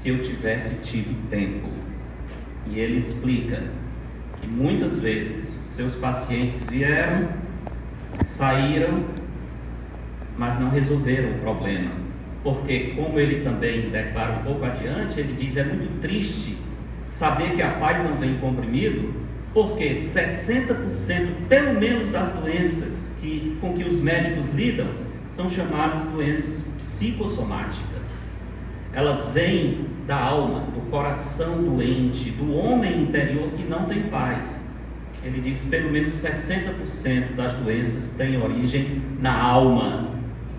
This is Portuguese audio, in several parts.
se eu tivesse tido tempo. E ele explica que muitas vezes seus pacientes vieram, saíram, mas não resolveram o problema. Porque, como ele também declara um pouco adiante, ele diz: é muito triste saber que a paz não vem em comprimido, porque 60% pelo menos das doenças com que os médicos lidam são chamadas doenças psicossomáticas. Elas vêm da alma, do coração doente, do homem interior que não tem paz. Ele diz que pelo menos 60% das doenças têm origem na alma.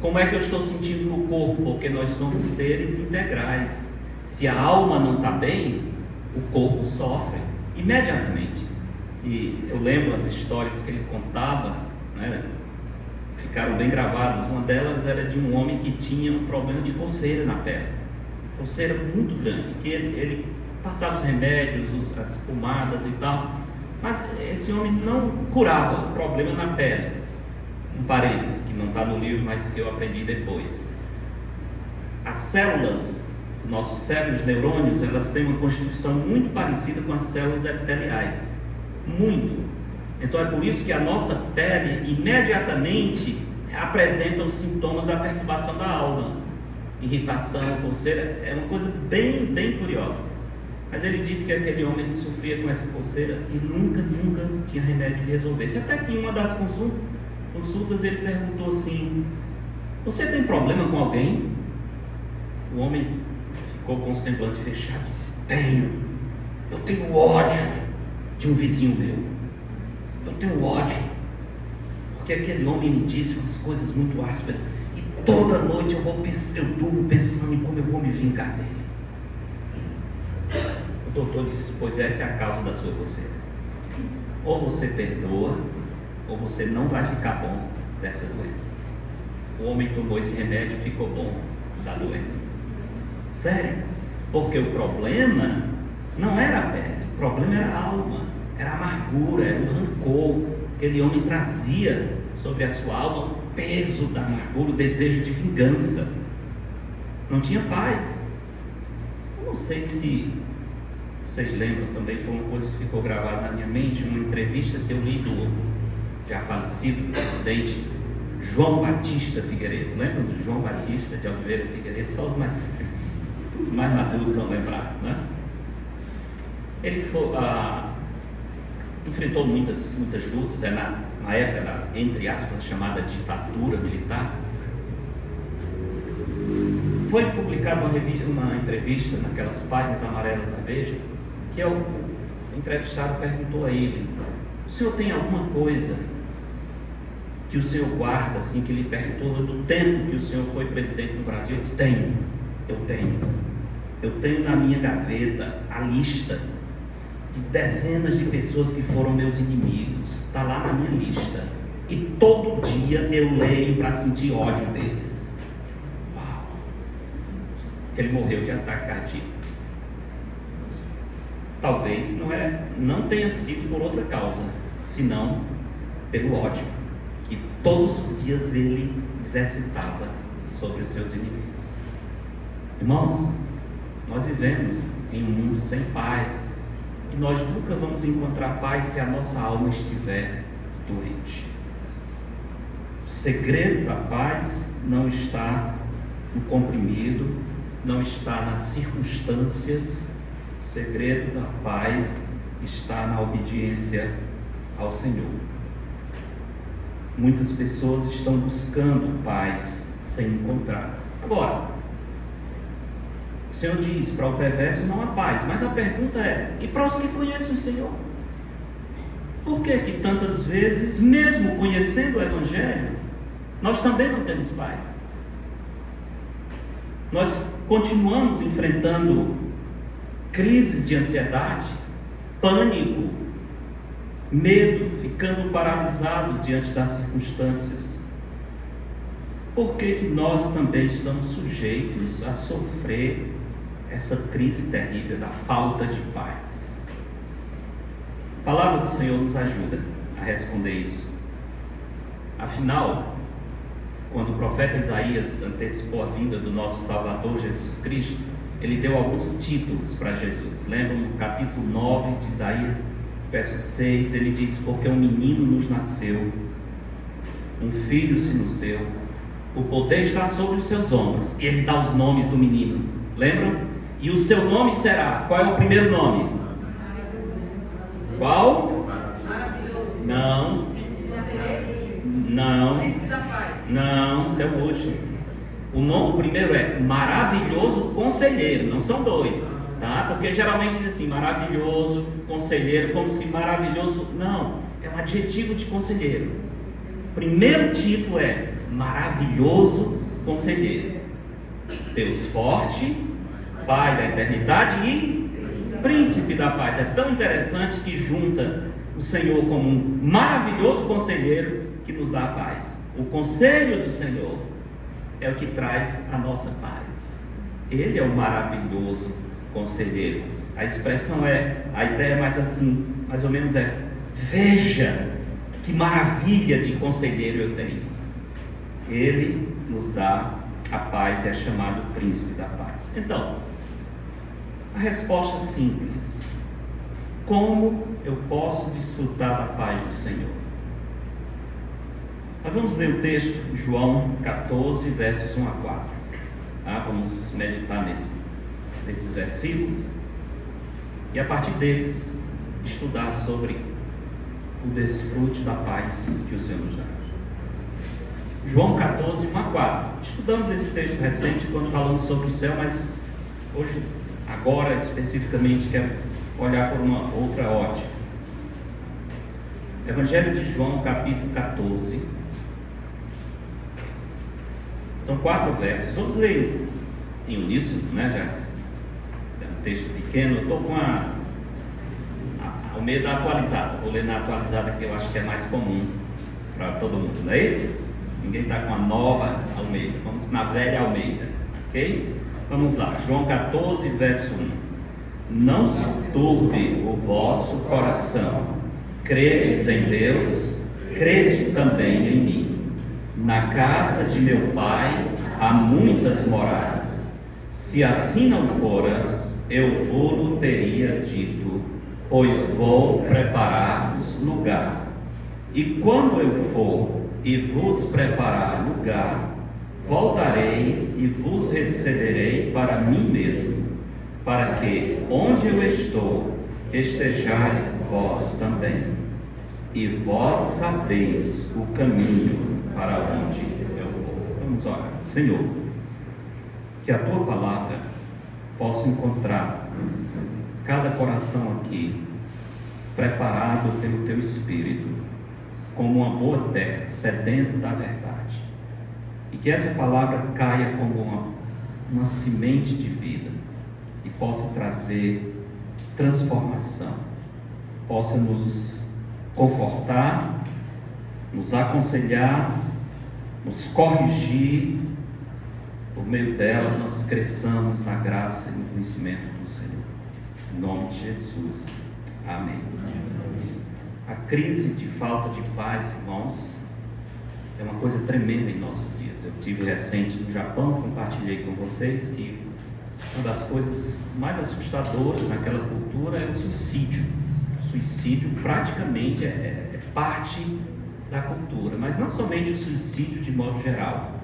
Como é que eu estou sentindo no corpo? Porque nós somos seres integrais. Se a alma não está bem, o corpo sofre imediatamente. E eu lembro as histórias que ele contava, né? Ficaram bem gravadas. Uma delas era de um homem que tinha um problema de coceira na pele, coceira muito grande, que ele passava os remédios, as pomadas e tal, mas esse homem não curava o problema na pele. Um parênteses que não está no livro, mas que eu aprendi depois. As células do nosso cérebro, os neurônios, elas têm uma constituição muito parecida com as células epiteliais, muito. Então é por isso que a nossa pele imediatamente apresenta os sintomas da perturbação da alma, irritação, coceira. É uma coisa bem, bem curiosa. Mas ele disse que aquele homem sofria com essa coceira e nunca tinha remédio que resolvesse. Até que em uma das consultas ele perguntou assim: você tem problema com alguém? O homem ficou com o semblante fechado e disse: eu tenho ódio de um vizinho meu. Eu tenho ódio, porque aquele homem me disse umas coisas muito ásperas, e toda noite eu durmo pensando em como eu vou me vingar dele. O doutor disse: pois essa é a causa da sua coceira. Ou você perdoa, ou você não vai ficar bom dessa doença. O homem tomou esse remédio e ficou bom da doença. Sério, porque o problema não era a pele, o problema era a alma. Era a amargura, era o rancor. Aquele homem trazia sobre a sua alma o peso da amargura, o desejo de vingança. Não tinha paz. Eu não sei se vocês lembram, também foi uma coisa que ficou gravada na minha mente, uma entrevista que eu li do já falecido presidente João Batista Figueiredo. Lembram do João Batista de Oliveira Figueiredo? Só os mais maduros vão lembrar, né? Ele enfrentou muitas lutas, na época da, entre aspas, chamada ditadura militar. Foi publicada uma entrevista naquelas páginas amarelas da Veja, que o entrevistado perguntou a ele: o senhor tem alguma coisa que o senhor guarda, assim, que lhe perturba do tempo que o senhor foi presidente do Brasil? Ele disse: eu tenho na minha gaveta a lista de dezenas de pessoas que foram meus inimigos. Está lá na minha lista, e todo dia eu leio para sentir ódio deles. Uau. Ele morreu de ataque cardíaco. Talvez não tenha sido por outra causa, senão pelo ódio que todos os dias ele exercitava sobre os seus inimigos. Irmãos, nós vivemos em um mundo sem paz. E nós nunca vamos encontrar paz se a nossa alma estiver doente. O segredo da paz não está no comprimido, não está nas circunstâncias. O segredo da paz está na obediência ao Senhor. Muitas pessoas estão buscando paz sem encontrar. Agora, o Senhor diz: para o perverso não há paz. Mas a pergunta é: e para os que conhecem o Senhor? Por que tantas vezes, mesmo conhecendo o Evangelho, nós também não temos paz? Nós continuamos enfrentando crises de ansiedade, pânico, medo, ficando paralisados diante das circunstâncias. Por que nós também estamos sujeitos a sofrer essa crise terrível da falta de paz? A palavra do Senhor nos ajuda a responder isso. Afinal, quando o profeta Isaías antecipou a vinda do nosso Salvador Jesus Cristo, ele deu alguns títulos para Jesus. Lembra no capítulo 9 de Isaías, verso 6, ele diz: porque um menino nos nasceu, um filho se nos deu, o poder está sobre os seus ombros. E ele dá os nomes do menino, lembram? E o seu nome será, qual é o primeiro nome? Qual? Não, esse é o último. O primeiro é maravilhoso conselheiro, não são dois, tá? Porque geralmente diz assim, maravilhoso conselheiro, como se maravilhoso, não, é um adjetivo de conselheiro. Primeiro título é maravilhoso conselheiro, Deus forte, Pai da eternidade e príncipe da paz. É tão interessante que junta o Senhor como um maravilhoso conselheiro que nos dá a paz. O conselho do Senhor é o que traz a nossa paz. Ele é o maravilhoso conselheiro. A expressão a ideia é mais ou menos essa: veja que maravilha de conselheiro eu tenho. Ele nos dá a paz e é chamado príncipe da paz. Então, a resposta simples: como eu posso desfrutar da paz do Senhor? Nós vamos ler o texto de João 14, versos 1 a 4. Vamos meditar nesses versículos e a partir deles estudar sobre o desfrute da paz que o Senhor nos dá. João 14, 1 a 4. Estudamos esse texto recente quando falamos sobre o céu, mas hoje, agora especificamente, quero olhar por uma outra ótica. Evangelho de João, capítulo 14. São 4 versos. Vamos ler em uníssono, né, Jacques? É um texto pequeno. Eu estou com o meio da atualizada. Vou ler na atualizada, que eu acho que é mais comum para todo mundo, não é isso? Ninguém está com a nova Almeida. Vamos na velha Almeida, ok? Vamos lá. João 14, verso 1. Não se turbe o vosso coração. Credes em Deus, crede também em mim. Na casa de meu Pai há muitas moradas. Se assim não fora, eu vou-lo teria dito, pois vou preparar-vos lugar. E quando eu for e vos preparar lugar, voltarei e vos receberei para mim mesmo, para que onde eu estou, estejais vós também. E vós sabeis o caminho para onde eu vou. Vamos orar. Senhor, que a Tua palavra possa encontrar cada coração aqui preparado pelo Teu Espírito como uma boa terra, sedento da verdade, e que essa palavra caia como uma semente de vida e possa trazer transformação, possa nos confortar, nos aconselhar, nos corrigir. Por meio dela nós cresçamos na graça e no conhecimento do Senhor. Em nome de Jesus. Amém. A crise de falta de paz, irmãos, é uma coisa tremenda em nossos dias. Eu tive recente no Japão, compartilhei com vocês que uma das coisas mais assustadoras naquela cultura é o suicídio. O suicídio praticamente é parte da cultura, mas não somente o suicídio de modo geral,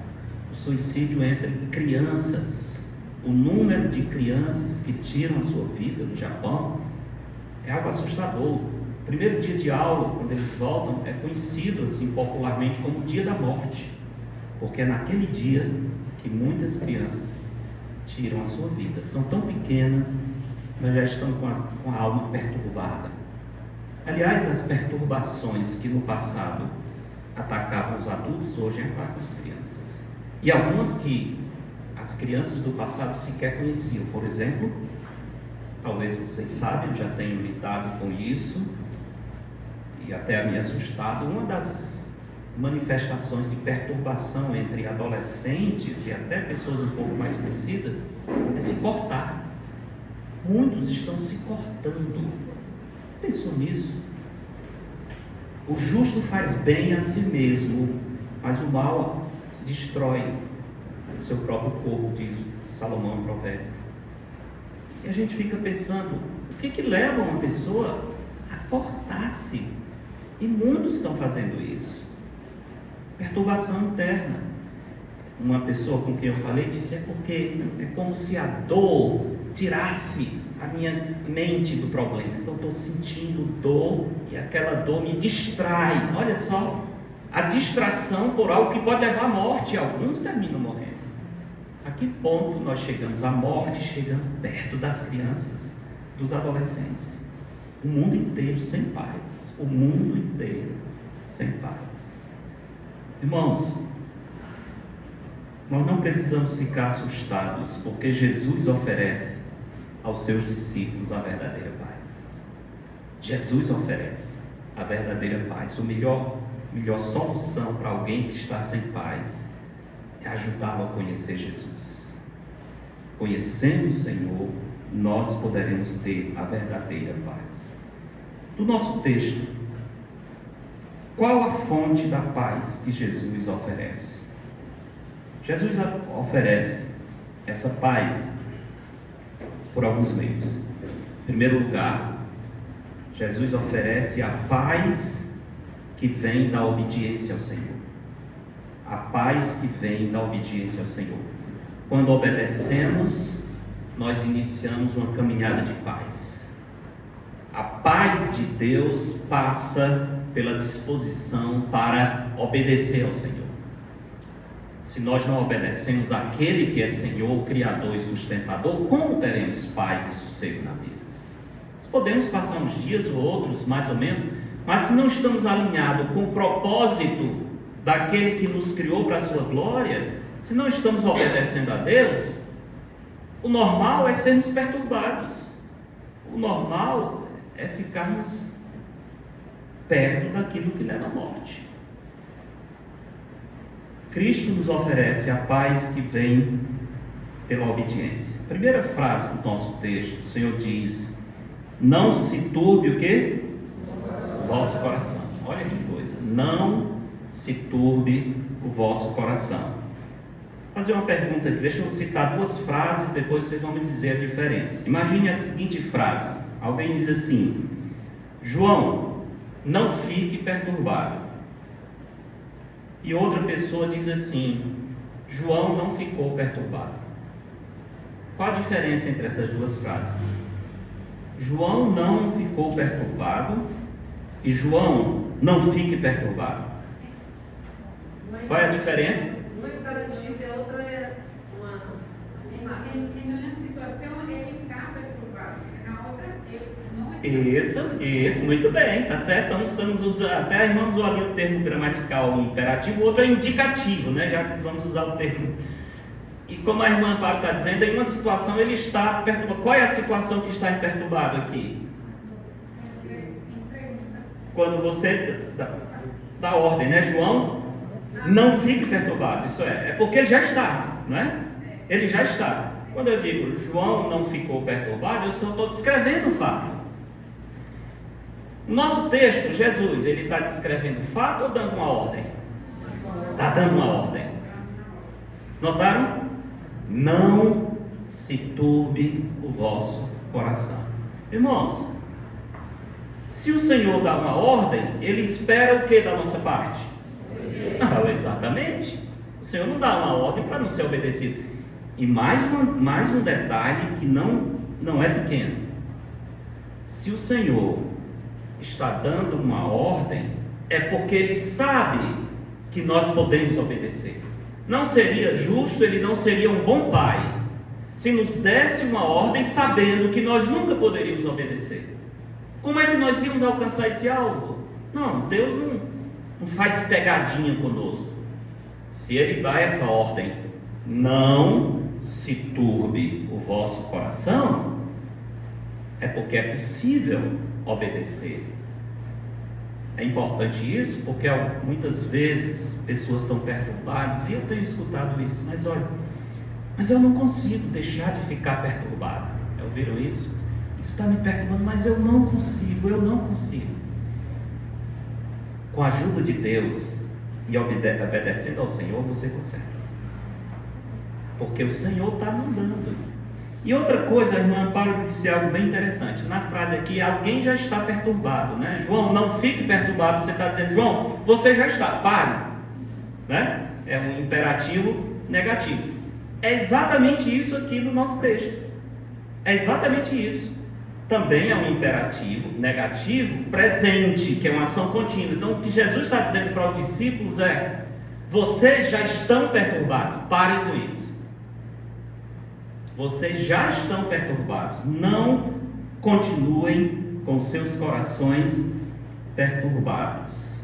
o suicídio entre crianças. O número de crianças que tiram a sua vida no Japão é algo assustador. O primeiro dia de aula, quando eles voltam, é conhecido assim popularmente como o dia da morte, porque é naquele dia que muitas crianças tiram a sua vida. São tão pequenas, mas já estão com a alma perturbada. Aliás, as perturbações que no passado atacavam os adultos, hoje atacam as crianças. E algumas que as crianças do passado sequer conheciam. Por exemplo, talvez vocês sabem, eu já tenho lidado com isso, e até me assustado, uma das manifestações de perturbação entre adolescentes e até pessoas um pouco mais crescidas é se cortar. Muitos estão se cortando. Pensou nisso? O justo faz bem a si mesmo, mas o mal destrói o seu próprio corpo, diz Salomão em Provérbios. que a gente fica pensando, o que leva uma pessoa a cortar-se? E muitos estão fazendo isso. Perturbação interna. Uma pessoa com quem eu falei disse, é porque é como se a dor tirasse a minha mente do problema. Então estou sentindo dor e aquela dor me distrai. Olha só, a distração por algo que pode levar à morte. Alguns terminam morrendo. A que ponto nós chegamos? A morte chegando perto das crianças, dos adolescentes. O mundo inteiro sem paz. O mundo inteiro sem paz. Irmãos, nós não precisamos ficar assustados, porque Jesus oferece aos seus discípulos a verdadeira paz. Jesus oferece a verdadeira paz. A melhor solução para alguém que está sem paz é ajudá-lo a conhecer Jesus. Conhecendo o Senhor, nós poderemos ter a verdadeira paz. Do nosso texto, qual a fonte da paz que Jesus oferece? Jesus oferece essa paz por alguns meios. Em primeiro lugar, Jesus oferece a paz que vem da obediência ao Senhor. A paz que vem da obediência ao Senhor. Quando obedecemos, nós iniciamos uma caminhada de paz. A paz de Deus passa pela disposição para obedecer ao Senhor. Se nós não obedecemos àquele que é Senhor, Criador e Sustentador, como teremos paz e sossego na vida? Podemos passar uns dias ou outros, mais ou menos, mas se não estamos alinhados com o propósito daquele que nos criou para a sua glória, se não estamos obedecendo a Deus, o normal é sermos perturbados. O normal é ficarmos perto daquilo que leva à morte. Cristo nos oferece a paz que vem pela obediência. Primeira frase do nosso texto, o Senhor diz: não se turbe o quê? O vosso coração. Olha que coisa. Não se turbe o vosso coração. Vou fazer uma pergunta aqui. Deixa eu citar duas frases, depois vocês vão me dizer a diferença. Imagine a seguinte frase. Alguém diz assim: João, não fique perturbado. E outra pessoa diz assim: João não ficou perturbado. Qual a diferença entre essas duas frases? João não ficou perturbado e João não fique perturbado. Qual é a diferença? Uma é garantia e a outra é uma. Em uma situação ele está perturbado, na outra ele não é. Isso, muito bem, tá certo? Estamos usando, até a irmã usou ali o termo gramatical imperativo, o outro é indicativo, né? Já que vamos usar o termo. E como a irmã Amparo está dizendo, em uma situação ele está perturbado. Qual é a situação que está perturbado aqui? Quando você dá ordem, né, João? Não fique perturbado, isso é porque ele já está, não é? Ele já está. Quando eu digo João não ficou perturbado, eu só estou descrevendo o fato. No nosso texto, Jesus, ele está descrevendo o fato ou dando uma ordem? Está dando uma ordem. Notaram? Não se turbe o vosso coração. Irmãos, se o Senhor dá uma ordem, Ele espera o que da nossa parte? Exatamente. O Senhor não dá uma ordem para não ser obedecido. E mais um detalhe que não é pequeno. Se o Senhor está dando uma ordem, é porque Ele sabe que nós podemos obedecer. Não seria justo, Ele não seria um bom pai se nos desse uma ordem sabendo que nós nunca poderíamos obedecer. Como é que nós íamos alcançar esse alvo? Não, Deus não faz pegadinha conosco. Se Ele dá essa ordem, não se turbe o vosso coração, é porque é possível obedecer. É importante isso, porque muitas vezes pessoas estão perturbadas, e eu tenho escutado isso, mas eu não consigo deixar de ficar perturbado. Já ouviram isso? Isso está me perturbando, mas eu não consigo. Com a ajuda de Deus e obedecendo ao Senhor, você consegue. Porque o Senhor está mandando. E outra coisa, a irmã Paula disse algo bem interessante. Na frase aqui, alguém já está perturbado, né? João, não fique perturbado. Você está dizendo, João, você já está, pare, né? É um imperativo negativo. É exatamente isso aqui no nosso texto. É exatamente isso. Também é um imperativo negativo presente, que é uma ação contínua. Então, o que Jesus está dizendo para os discípulos é: vocês já estão perturbados, parem com isso. Vocês já estão perturbados, não continuem com seus corações perturbados.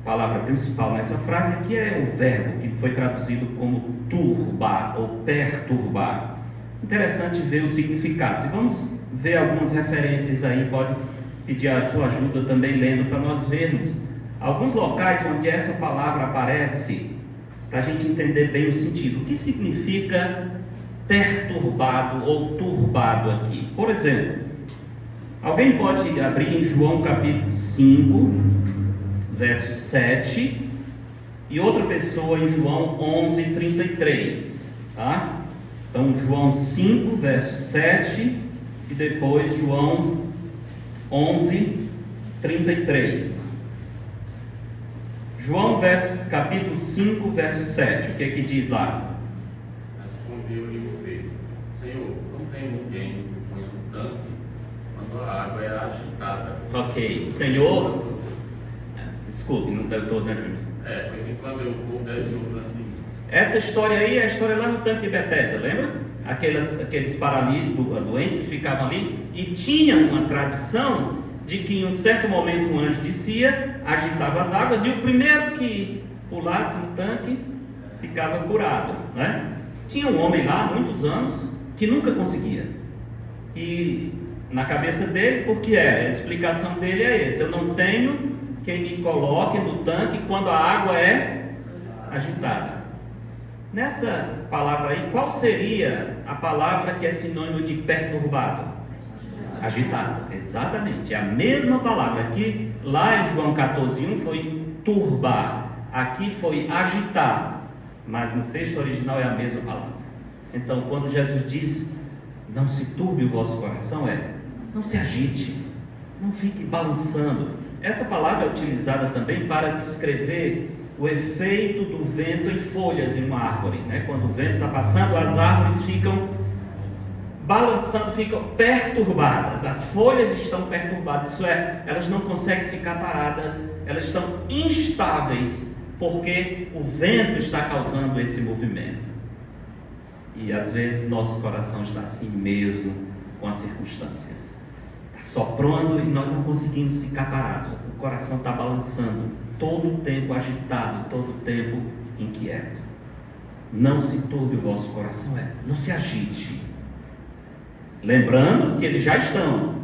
A palavra principal nessa frase aqui é o verbo, que foi traduzido como turbar ou perturbar. Interessante ver os significados. E vamos ver algumas referências aí, pode pedir a sua ajuda também lendo, para nós vermos alguns locais onde essa palavra aparece, para a gente entender bem o sentido. O que significa perturbado ou turbado aqui? Por exemplo, alguém pode abrir em João capítulo 5, verso 7, e outra pessoa em João 11, 33, tá? Então, João 5, verso 7, e depois João 11, 33. João capítulo 5, verso 7, o que é que diz lá? Respondeu-lhe o filho: Senhor, não tem ninguém que põe no tanque quando a água é agitada. Ok, Senhor, desculpe, não estou dando. Pois enquanto eu vou, desce outro assim. Essa história aí é a história lá no tanque de Betesda, lembra? Aqueles paralíticos, doentes que ficavam ali, e tinha uma tradição de que em um certo momento um anjo descia, agitava as águas, e o primeiro que pulasse no tanque ficava curado, né? Tinha um homem lá há muitos anos que nunca conseguia, e na cabeça dele, porque a explicação dele é essa: eu não tenho quem me coloque no tanque quando a água é agitada. Nessa palavra aí, qual seria a palavra que é sinônimo de perturbado? Agitado, exatamente, é a mesma palavra. Aqui, lá em João 14:1 foi turbar, aqui foi agitar, mas no texto original é a mesma palavra. Então, quando Jesus diz: não se turbe o vosso coração, não se agite, não fique balançando. Essa palavra é utilizada também para descrever o efeito do vento em folhas em uma árvore, né? Quando o vento está passando, as árvores ficam balançando, ficam perturbadas, as folhas estão perturbadas, isso é, elas não conseguem ficar paradas, elas estão instáveis, porque o vento está causando esse movimento. E às vezes nosso coração está assim mesmo com as circunstâncias, está soprando e nós não conseguimos ficar parados, o coração está balançando, todo o tempo agitado, todo o tempo inquieto. Não se turbe o vosso coração, não se agite. Lembrando que eles já estão.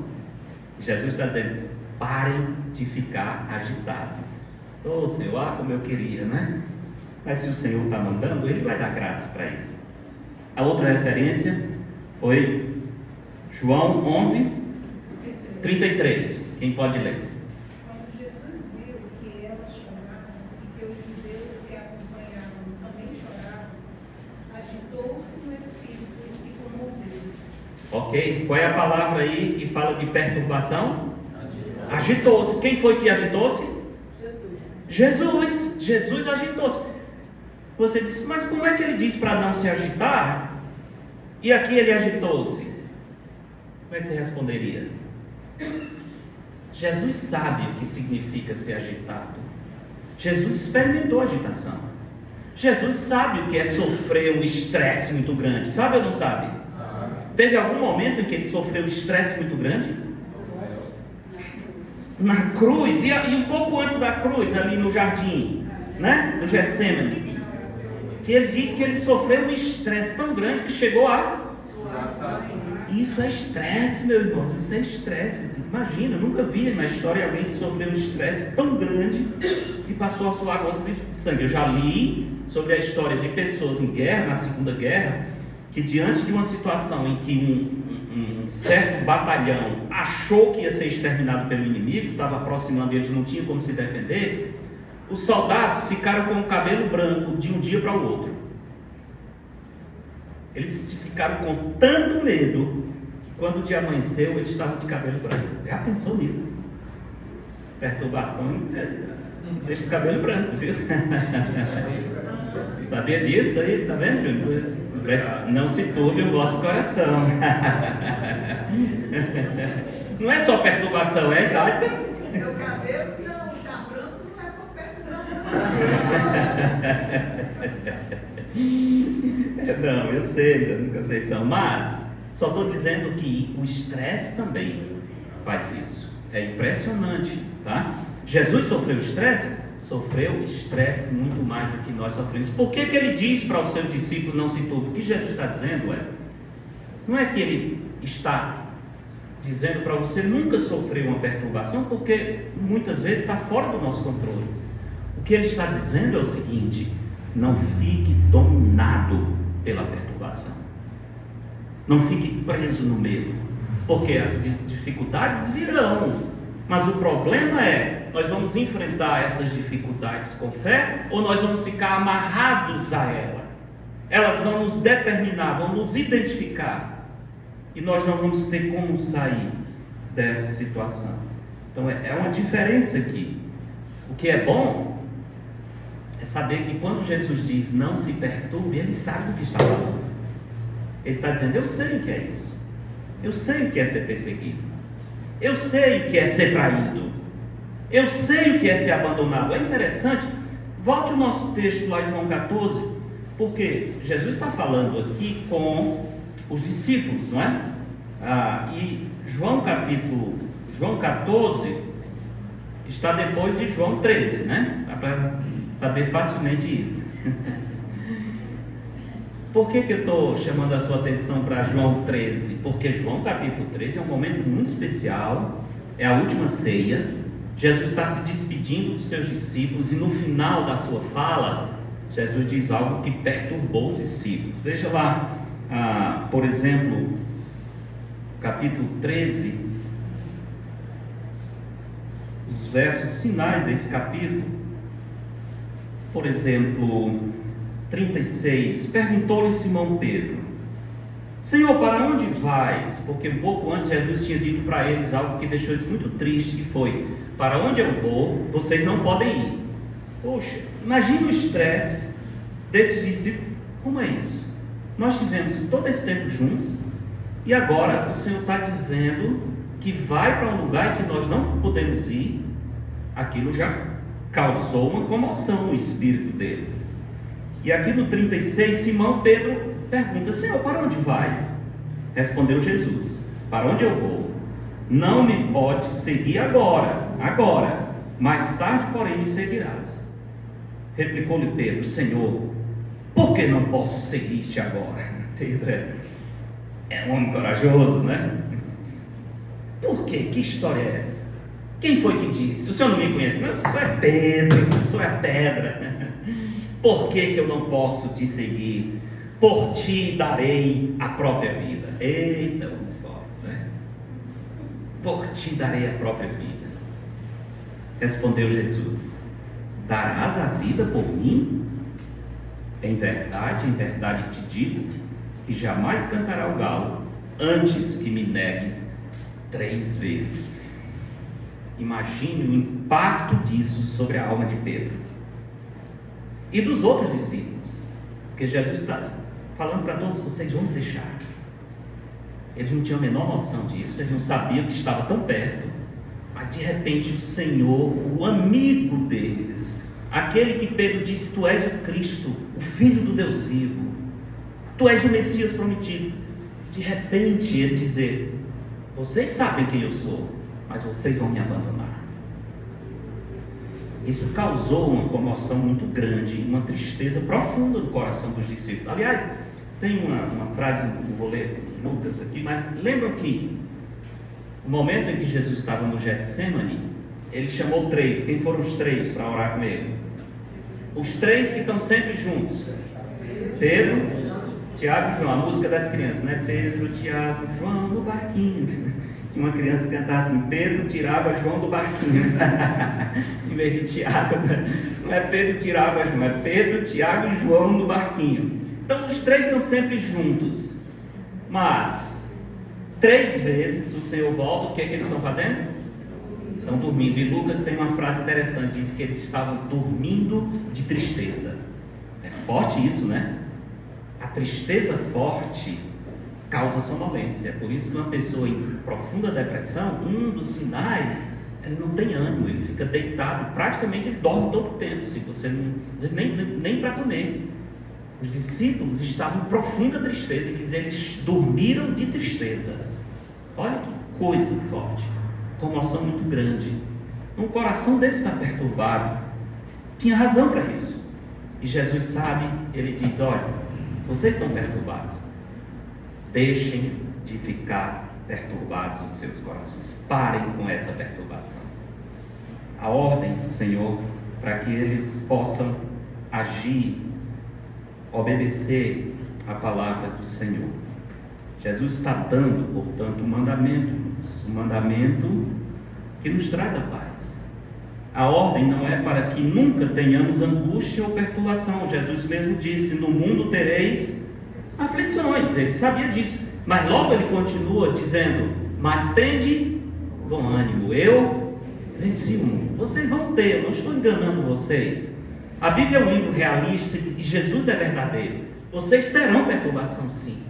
Jesus está dizendo: parem de ficar agitados. Oh Senhor, como eu queria, né? Mas se o Senhor está mandando, Ele vai dar graça para isso. A outra referência foi João 11, 33. Quem pode ler? Quando Jesus viu que elas choravam e que os judeus que a acompanhavam também choravam, agitou-se no espírito e se comoveu. Ok, qual é a palavra aí que fala de perturbação? Agitou-se. Quem foi que agitou-se? Jesus. Jesus agitou-se. Você disse: mas como é que ele diz para não se agitar? E aqui ele agitou-se. Como é que você responderia? Jesus sabe o que significa ser agitado. Jesus experimentou agitação. Jesus sabe o que é sofrer um estresse muito grande. Sabe ou não sabe? Sabe. Teve algum momento em que ele sofreu um estresse muito grande? Na cruz, e um pouco antes da cruz, ali no jardim, né? No Getsemane, que ele disse que ele sofreu um estresse tão grande que chegou a... Isso é estresse, meu irmão, isso é estresse. Imagina, eu nunca vi na história alguém que sofreu um estresse tão grande que passou a suar gotas de sangue. Eu já li sobre a história de pessoas em guerra, na Segunda Guerra, que diante de uma situação em que um certo batalhão achou que ia ser exterminado pelo inimigo, estava aproximando e eles não tinham como se defender, os soldados ficaram com o cabelo branco de um dia para o outro. Eles ficaram com tanto medo que quando o dia amanheceu, eles estavam de cabelo branco. Já pensou nisso? Perturbação deixa o cabelo branco, viu? Sabia disso aí? Tá vendo, Júnior? Não se turbe o vosso coração. Não é só perturbação, é a idade também. Meu cabelo não está branco, não é por perturbação. Não, eu sei, Dona Conceição, mas só estou dizendo que o estresse também faz isso. É impressionante, tá? Jesus sofreu estresse? Sofreu estresse muito mais do que nós sofremos. Por que ele diz para os seus discípulos não se turbem? O que Jesus está dizendo não é que ele está dizendo para você nunca sofrer uma perturbação, porque muitas vezes está fora do nosso controle. O que ele está dizendo é o seguinte: não fique dominado pela perturbação, não fique preso no medo, porque as dificuldades virão, mas o problema é, nós vamos enfrentar essas dificuldades com fé, ou nós vamos ficar amarrados a ela? Elas vão nos determinar, vão nos identificar, e nós não vamos ter como sair dessa situação. Então é uma diferença aqui. O que é bom é saber que quando Jesus diz não se perturbe, ele sabe do que está falando. Ele está dizendo: eu sei o que é isso, eu sei o que é ser perseguido, eu sei o que é ser traído, eu sei o que é ser abandonado. É interessante, volte o nosso texto lá de João 14, porque Jesus está falando aqui com os discípulos, não é? E João 14 está depois de João 13, né? Dá para saber facilmente isso. Por que eu estou chamando a sua atenção para João 13? Porque João capítulo 13 é um momento muito especial, é a última ceia. Jesus está se despedindo dos seus discípulos e no final da sua fala, Jesus diz algo que perturbou os discípulos. Veja lá, por exemplo, capítulo 13, os versos finais desse capítulo. Por exemplo, 36, perguntou-lhe Simão Pedro: Senhor, para onde vais? Porque um pouco antes Jesus tinha dito para eles algo que deixou eles muito tristes, que foi: para onde eu vou, vocês não podem ir. Poxa, imagina o estresse desses discípulos. Como é isso? Nós tivemos todo esse tempo juntos e agora o Senhor está dizendo que vai para um lugar em que nós não podemos ir. Aquilo já causou uma comoção no espírito deles. E aqui no 36, Simão Pedro pergunta: Senhor, para onde vais? Respondeu Jesus: para onde eu vou, não me pode seguir agora, mais tarde, porém, me seguirás. Replicou-lhe Pedro: Senhor, por que não posso seguir-te agora? Pedro é um homem corajoso, né? Por quê? Que história é essa? Quem foi que disse? O senhor não me conhece? Não, eu sou Pedro, eu sou a pedra. Por que eu não posso te seguir? Por ti darei a própria vida. Eita, muito forte, né? Por ti darei a própria vida. Respondeu Jesus: darás a vida por mim? Em verdade te digo, que jamais cantará o galo antes que me negues 3 vezes. Imagine o impacto disso sobre a alma de Pedro e dos outros discípulos, porque Jesus está falando para todos: vocês vão me deixar. Eles não tinham a menor noção disso, eles não sabiam que estava tão perto, mas de repente o Senhor, o amigo deles, aquele que Pedro disse: tu és o Cristo, o Filho do Deus vivo, tu és o Messias prometido. De repente ele dizer: vocês sabem quem eu sou, mas vocês vão me abandonar. Isso causou uma comoção muito grande, uma tristeza profunda no coração dos discípulos. Aliás, tem uma frase, não vou ler Lucas aqui, mas lembram que o momento em que Jesus estava no Getsemane, ele chamou 3. Quem foram os 3 para orar com ele? Os 3 que estão sempre juntos: Pedro, Tiago e João. A música das crianças, né? Pedro, Tiago, João no barquinho. Tinha uma criança que cantava assim: Pedro tirava João do barquinho. Em vez de Tiago, não é Pedro tirava João, é Pedro, Tiago e João no barquinho. Então os três estão sempre juntos. Mas 3 vezes o Senhor volta, o que é que eles estão fazendo? Estão dormindo. E Lucas tem uma frase interessante, diz que eles estavam dormindo de tristeza. É forte isso, né? A tristeza forte causa sonolência. Por isso que uma pessoa em profunda depressão, um dos sinais, ele não tem ânimo, ele fica deitado, praticamente ele dorme todo o tempo, se você não, nem para comer. Os discípulos estavam em profunda tristeza, e diz, eles dormiram de tristeza. Olha que coisa forte, comoção muito grande. O coração deles está perturbado. Tinha razão para isso. E Jesus sabe, ele diz, olha, vocês estão perturbados. Deixem de ficar perturbados os seus corações. Parem com essa perturbação. A ordem do Senhor para que eles possam agir, obedecer a palavra do Senhor. Jesus está dando, portanto, um mandamento que nos traz a paz. A ordem não é para que nunca tenhamos angústia ou perturbação. Jesus mesmo disse, no mundo tereis aflições. Ele sabia disso, mas logo ele continua dizendo, mas tende bom ânimo, eu venci o mundo. Vocês vão ter, eu não estou enganando vocês. A Bíblia é um livro realista e Jesus é verdadeiro. Vocês terão perturbação, sim.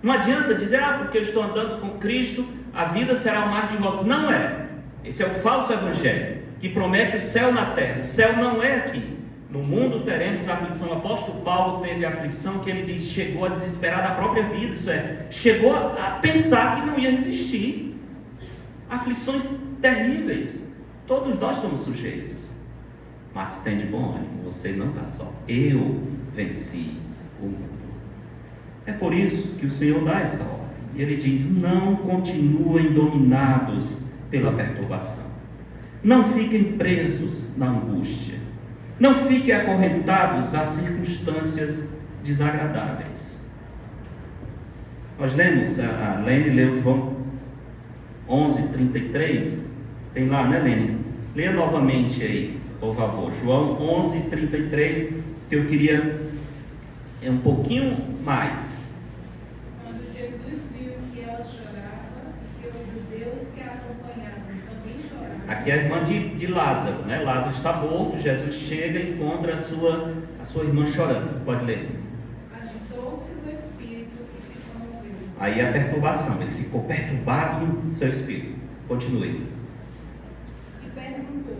Não adianta dizer, porque eu estou andando com Cristo, a vida será um mar de rosas. Não é. Esse é o falso evangelho, que promete o céu na terra. O céu não é aqui. No mundo teremos aflição. O apóstolo Paulo teve aflição que ele diz, chegou a desesperar da própria vida. Isso é, chegou a pensar que não ia resistir. Aflições terríveis. Todos nós estamos sujeitos. Mas tem de bom ânimo, você não está só. Eu venci o mundo. É por isso que o Senhor dá essa ordem. E ele diz, não continuem dominados pela perturbação. Não fiquem presos na angústia. Não fiquem acorrentados a circunstâncias desagradáveis. Nós lemos, a Lene leu João 11:33. Tem lá, né, Lene? Leia novamente aí, por favor. João 11:33, que eu queria um pouquinho mais. Quando Jesus viu que ela chorava, que os judeus que a acompanhavam também choravam. Aqui é a irmã de Lázaro, né? Lázaro está morto, Jesus chega e encontra a sua irmã chorando. Pode ler. Agitou-se no espírito e se comoveu. Aí a perturbação, ele ficou perturbado no seu espírito. Continue. E perguntou,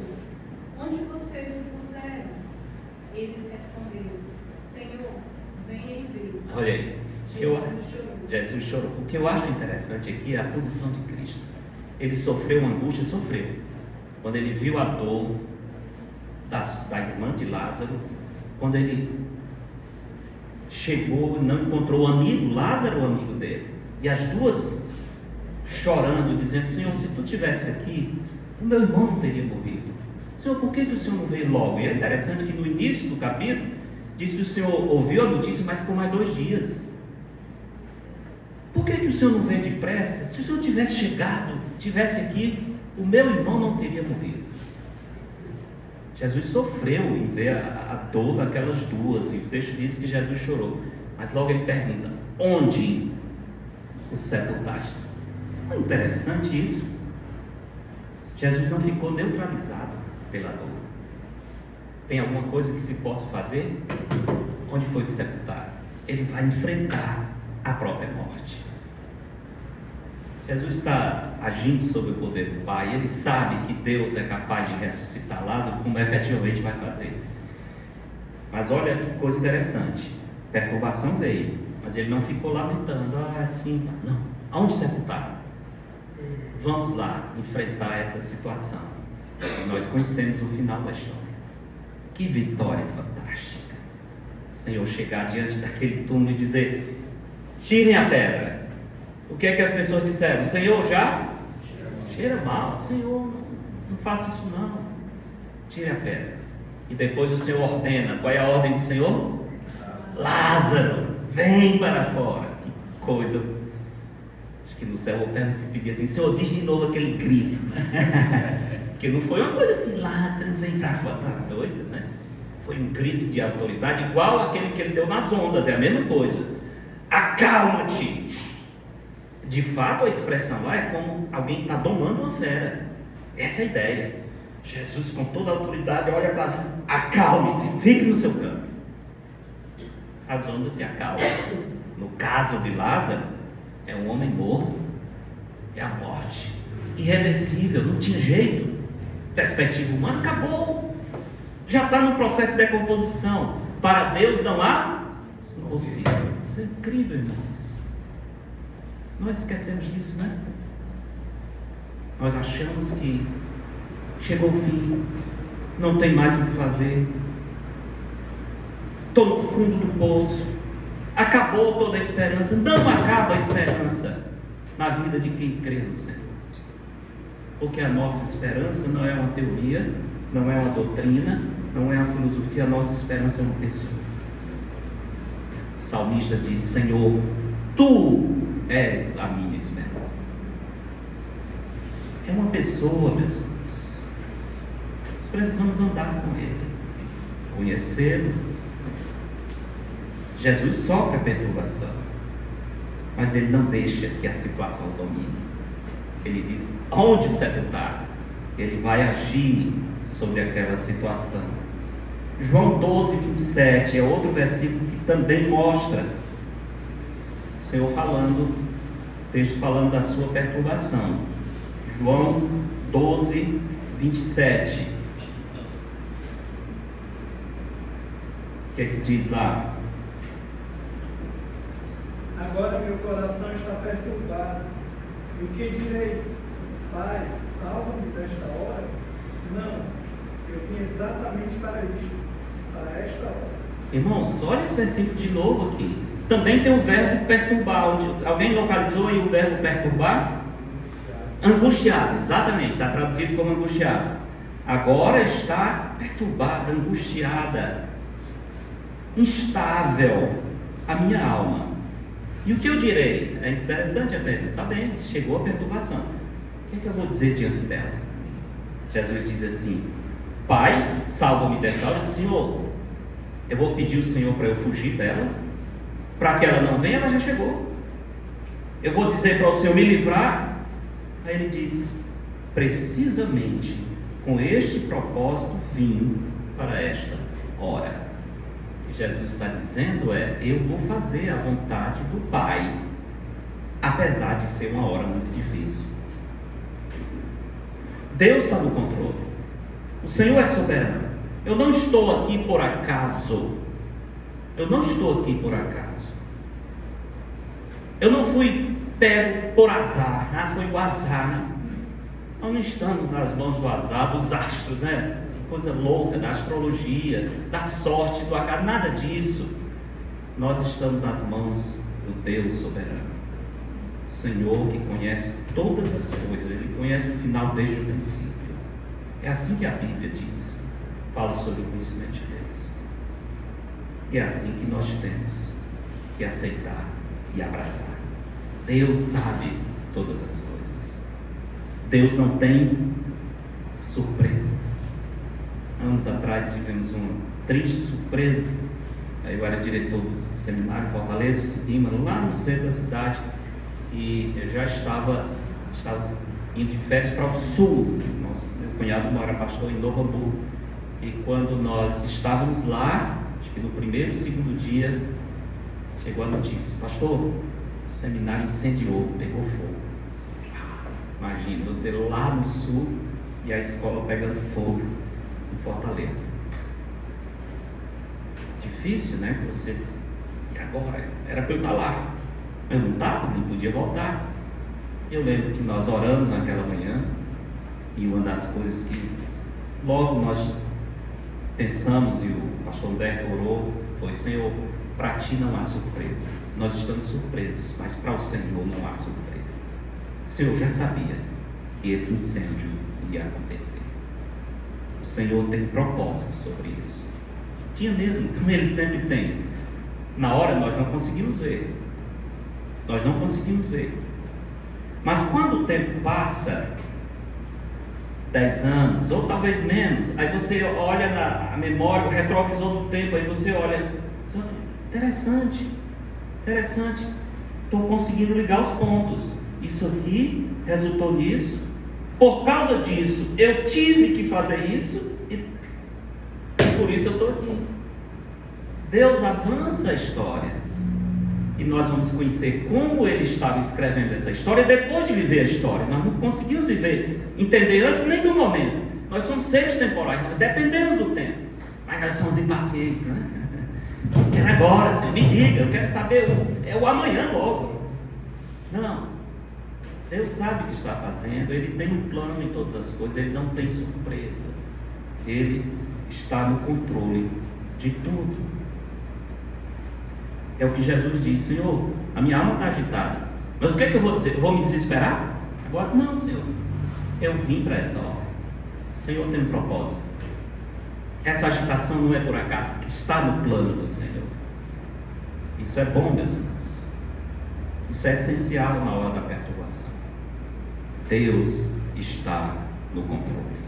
onde vocês o puseram? Eles responderam, Senhor, venha e vê. Olha aí. Jesus chorou. O que eu acho interessante aqui é a posição de Cristo. Ele sofreu uma angústia, sofreu. Quando ele viu a dor da irmã de Lázaro, quando ele chegou e não encontrou o amigo, Lázaro, o amigo dele, e as duas chorando, dizendo, Senhor, se tu estivesse aqui, o meu irmão não teria morrido. Senhor, por que o Senhor não veio logo? E é interessante que no início do capítulo, diz que o Senhor ouviu a notícia, mas ficou mais 2 dias. Por que o Senhor não veio depressa? Se o Senhor tivesse chegado, tivesse aqui, o meu irmão não teria morrido. Jesus sofreu em ver a dor daquelas duas, e o texto diz que Jesus chorou. Mas logo ele pergunta, onde o sepultaste? É interessante isso. Jesus não ficou neutralizado pela dor. Tem alguma coisa que se possa fazer? Onde foi que sepultaram? Ele vai enfrentar a própria morte. Jesus está agindo sob o poder do Pai. Ele sabe que Deus é capaz de ressuscitar Lázaro, como efetivamente vai fazer. Mas olha que coisa interessante. Perturbação veio, mas ele não ficou lamentando. Assim, não. Aonde sepultaram? Vamos lá enfrentar essa situação. E nós conhecemos o final da história. Que vitória fantástica. O Senhor chegar diante daquele túmulo e dizer, tirem a pedra. O que é que as pessoas disseram? Senhor, já? Cheira mal. Senhor, não faça isso não. Tire a pedra. E depois o Senhor ordena. Qual é a ordem do Senhor? Lázaro, vem para fora. Que coisa. Acho que no céu eu pedi assim, Senhor, diz de novo aquele grito. Porque não foi uma coisa assim, Lázaro, vem para fora. Tá doido, né? Foi um grito de autoridade, igual aquele que ele deu nas ondas, é a mesma coisa. Acalma-te. De fato, a expressão lá é como alguém está domando uma fera. Essa é a ideia. Jesus, com toda a autoridade, olha para eles: acalme-se, fique no seu canto. As ondas se acalmam. No caso de Lázaro, é um homem morto, é a morte, irreversível, não tinha jeito. Perspectiva humana, acabou. Já está no processo de decomposição. Para Deus não há impossível. Isso é incrível, irmãos. Nós esquecemos disso, né? Nós achamos que chegou o fim, não tem mais o que fazer, estou no fundo do poço, acabou toda a esperança. Não acaba a esperança na vida de quem crê no Senhor, porque a nossa esperança não é uma teoria, não é uma doutrina, não é uma filosofia. A nossa esperança é uma pessoa. O salmista diz: Senhor, Tu és a minha esperança. É uma pessoa, meus irmãos. Nós precisamos andar com Ele, conhecê-lo. Jesus sofre a perturbação, mas Ele não deixa que a situação domine. Ele diz: onde sepultar, Ele vai agir sobre aquela situação. João 12, 27 é outro versículo que também mostra o Senhor falando, texto falando da sua perturbação. João 12, 27. O que é que diz lá? Agora meu coração está perturbado. E o que direi? Pai, salva-me desta hora? Não, eu vim exatamente para isto, para esta hora. Irmãos, olha esse versículo de novo aqui. Também tem o verbo perturbar. Alguém localizou aí o verbo perturbar? Angustiado, exatamente, está traduzido como angustiado. Agora está perturbada, angustiada, instável a minha alma. E o que eu direi? É interessante a pergunta. Está bem, chegou a perturbação. O que é que eu vou dizer diante dela? Jesus diz assim: Pai, salva-me dessa hora. Senhor, eu vou pedir ao Senhor para eu fugir dela, para que ela não venha. Ela já chegou. Eu vou dizer para o Senhor me livrar. Aí ele diz: precisamente com este propósito vim para esta hora. O que Jesus está dizendo é: eu vou fazer a vontade do Pai, apesar de ser uma hora muito difícil. Deus está no controle, o Senhor é soberano. Eu não estou aqui por acaso. Eu não estou aqui por acaso. Eu não fui pego por azar. Foi o azar, né? Nós não estamos nas mãos do azar, dos astros, né? Coisa louca, da astrologia, da sorte, do acaso, nada disso. Nós estamos nas mãos do Deus soberano, o Senhor que conhece todas as coisas. Ele conhece o final desde o princípio. É assim que a Bíblia diz, fala sobre o conhecimento de Deus. E é assim que nós temos que aceitar e abraçar. Deus sabe todas as coisas. Deus não tem surpresas. Anos atrás tivemos uma triste surpresa. Eu era diretor do seminário Fortaleza, Sibima, lá no centro da cidade, e eu já estava indo de férias para o sul. Meu cunhado mora pastor em Novo Hamburgo, e quando nós estávamos lá, acho que no primeiro, segundo dia, chegou a notícia: pastor, o seminário incendiou, pegou fogo. Imagina, você lá no sul e a escola pegando fogo em Fortaleza. Difícil, né? Vocês, e agora? Era para eu estar lá. Eu não estava, nem podia voltar. Eu lembro que nós oramos naquela manhã, e uma das coisas que logo nós pensamos, e o pastor Humberto orou, foi: Senhor, para ti não há surpresas. Nós estamos surpresos, mas para o Senhor não há surpresas. O Senhor já sabia que esse incêndio ia acontecer. O Senhor tem propósito sobre isso. Tinha mesmo, como Ele sempre tem. Na hora nós não conseguimos ver. Nós não conseguimos ver. Mas quando o tempo passa, 10 anos, ou talvez menos. Aí você olha na memória, o retrovisor do tempo, aí você olha, interessante, estou conseguindo ligar os pontos. Isso aqui resultou nisso, por causa disso eu tive que fazer isso, e por isso eu estou aqui. Deus avança a história, e nós vamos conhecer como Ele estava escrevendo essa história depois de viver a história. Nós não conseguimos entender antes nem no momento. Nós somos seres temporais, nós dependemos do tempo, mas nós somos impacientes, né? Eu quero agora, Senhor, me diga, eu quero saber o amanhã logo. Não, Deus sabe o que está fazendo, Ele tem um plano em todas as coisas, Ele não tem surpresa, Ele está no controle de tudo. É o que Jesus diz: Senhor, a minha alma está agitada, mas o que é que eu vou dizer? Eu vou me desesperar? Agora não, Senhor, eu vim para essa hora. O Senhor tem um propósito. Essa agitação não é por acaso, está no plano do Senhor. Isso é bom, meus irmãos. Isso é essencial na hora da perturbação. Deus está no controle.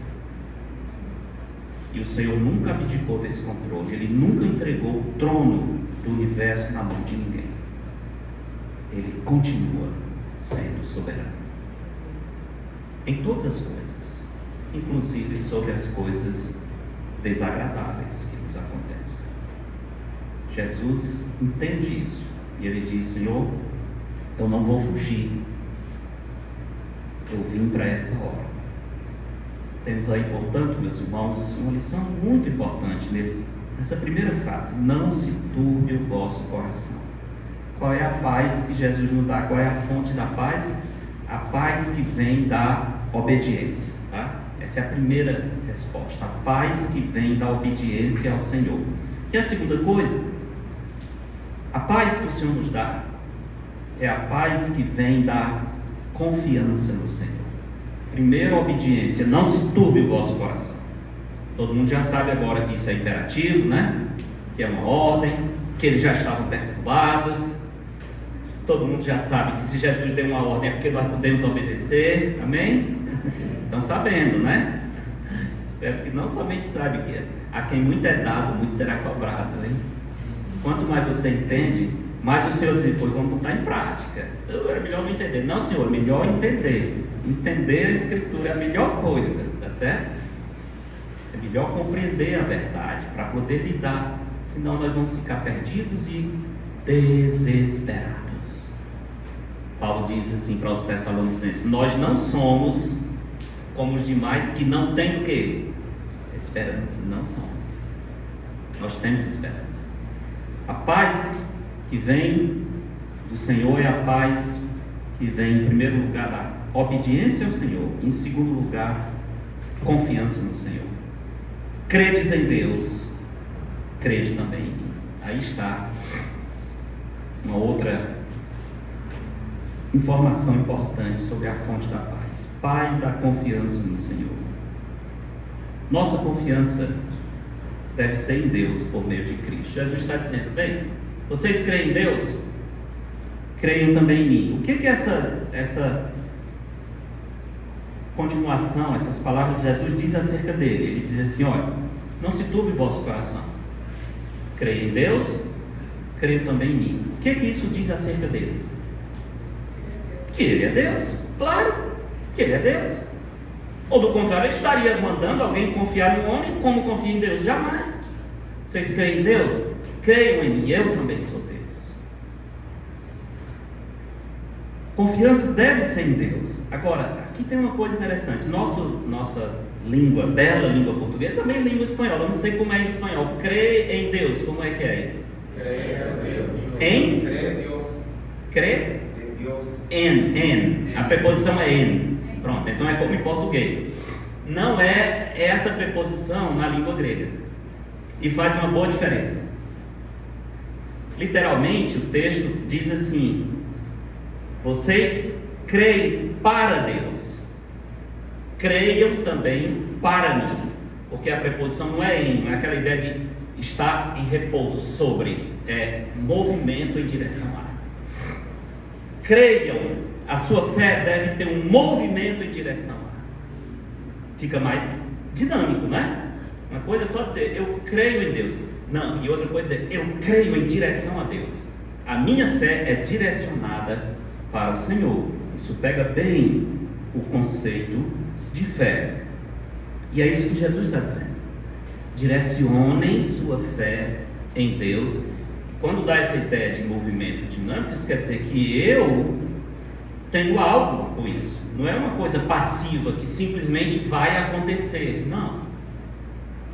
E o Senhor nunca abdicou desse controle. Ele nunca entregou o trono do universo na mão de ninguém. Ele continua sendo soberano em todas as coisas, inclusive sobre as coisas desagradáveis que nos acontecem. Jesus entende isso e Ele diz: Senhor, eu não vou fugir, eu vim para essa hora. Temos aí, portanto, meus irmãos, uma lição muito importante nessa primeira frase: não se turbe o vosso coração. Qual é a paz que Jesus nos dá? Qual é a fonte da paz? A paz que vem da obediência, tá? Essa é a primeira resposta, a paz que vem da obediência ao Senhor. E a segunda coisa, a paz que o Senhor nos dá é a paz que vem da confiança no Senhor. Primeiro, a obediência: não se turbe o vosso coração. Todo mundo já sabe agora que isso é imperativo, né? Que é uma ordem, que eles já estavam perturbados. Todo mundo já sabe que se Jesus deu uma ordem é porque nós podemos obedecer, amém? Estão sabendo, né? Espero que não somente sabe que a quem muito é dado, muito será cobrado, hein? Quanto mais você entende, mais o Senhor diz: pois vamos botar em prática. Senhor, é melhor não entender. Não, Senhor, é melhor entender. Entender a Escritura é a melhor coisa, tá certo? É melhor compreender a verdade para poder lidar, senão nós vamos ficar perdidos e desesperados. Paulo diz assim para os Tessalonicenses: nós não somos como os demais que não têm o quê? Esperança. Não somos. Nós temos esperança. A paz que vem do Senhor é a paz que vem, em primeiro lugar, da obediência ao Senhor. Em segundo lugar, confiança no Senhor. Credes em Deus, crede também em mim. Aí está uma outra informação importante sobre a fonte da paz. Paz da confiança no Senhor. Nossa confiança deve ser em Deus por meio de Cristo. Jesus está dizendo: bem, vocês creem em Deus? Creiam também em mim. O que é essa continuação, essas palavras de Jesus diz acerca dele? Ele diz assim: olha, não se turbe o vosso coração. Creia em Deus, creio também em mim. O que isso diz acerca dele? Que Ele é Deus, claro, que Ele é Deus. Ou do contrário, Ele estaria mandando alguém confiar no homem como confia em Deus? Jamais. Vocês creem em Deus? Creiam em mim, eu também sou Deus. Confiança deve ser em Deus. Agora, aqui tem uma coisa interessante. Nossa língua, bela língua portuguesa, também é língua espanhola. Eu não sei como é em espanhol. Crê em Deus, como é que é? Crê em Deus. Em? Crê em Deus. Crê? Em Deus. En. A preposição é en. Pronto, então é como em português. Não é essa preposição na língua grega. E faz uma boa diferença. Literalmente, o texto diz assim: vocês creem para Deus, creiam também para mim. Porque a preposição não é em, não é aquela ideia de estar em repouso sobre, é movimento em direção a. Creiam, a sua fé deve ter um movimento em direção a. fica mais dinâmico, né? Uma coisa é só dizer, eu creio em Deus. Não, e outra coisa é, eu creio em direção a Deus. A minha fé é direcionada para o Senhor. Isso pega bem o conceito de fé. E é isso que Jesus está dizendo. Direcionem sua fé em Deus. Quando dá essa ideia de movimento dinâmico, isso quer dizer que eu tenho algo com isso. Não é uma coisa passiva que simplesmente vai acontecer. Não.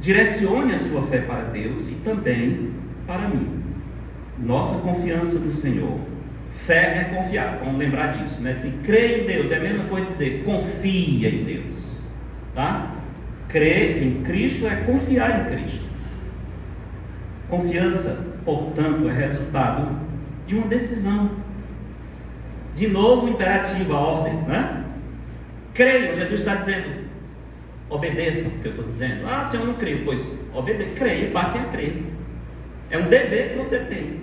Direcione a sua fé para Deus e também para mim. Nossa confiança no Senhor. Fé é confiar. Vamos lembrar disso, né? Assim, crer em Deus é a mesma coisa que dizer confia em Deus. Tá? Crer em Cristo é confiar em Cristo. Confiança, portanto, é resultado de uma decisão. De novo, imperativa, a ordem, né? Creio, Jesus está dizendo, obedeçam o que eu estou dizendo. Ah, se eu não creio, pois obedeça, creia, passe a crer. É um dever que você tem.